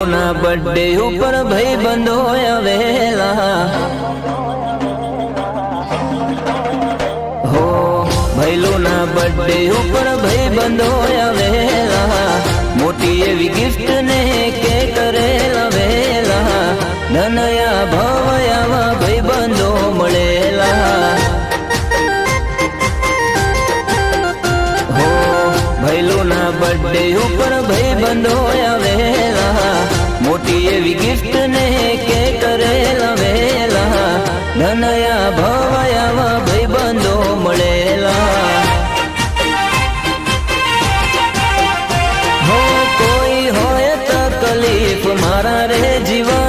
ભૈલુના birthday ઉપર ભાઈ બંધો આવેલા હો ભૈલુના બર્થડે ઉપર ભાઈ બંધો આવેલા મોટી એવી ગિફ્ટ ને કે કરેલા વેલા ધનયા ભવયાવા ભાઈ બંધો મળેલા ભૈલુના બર્થડે ઉપર ભાઈ બંધો આવેલા મોટી એવી ગિફ્ટ ને કે કરેલા વેલા ધનયા ભવયાવા ભાઈ બંધો મળેલા હો કોઈ હોય તકલીફ મારા રે જીવન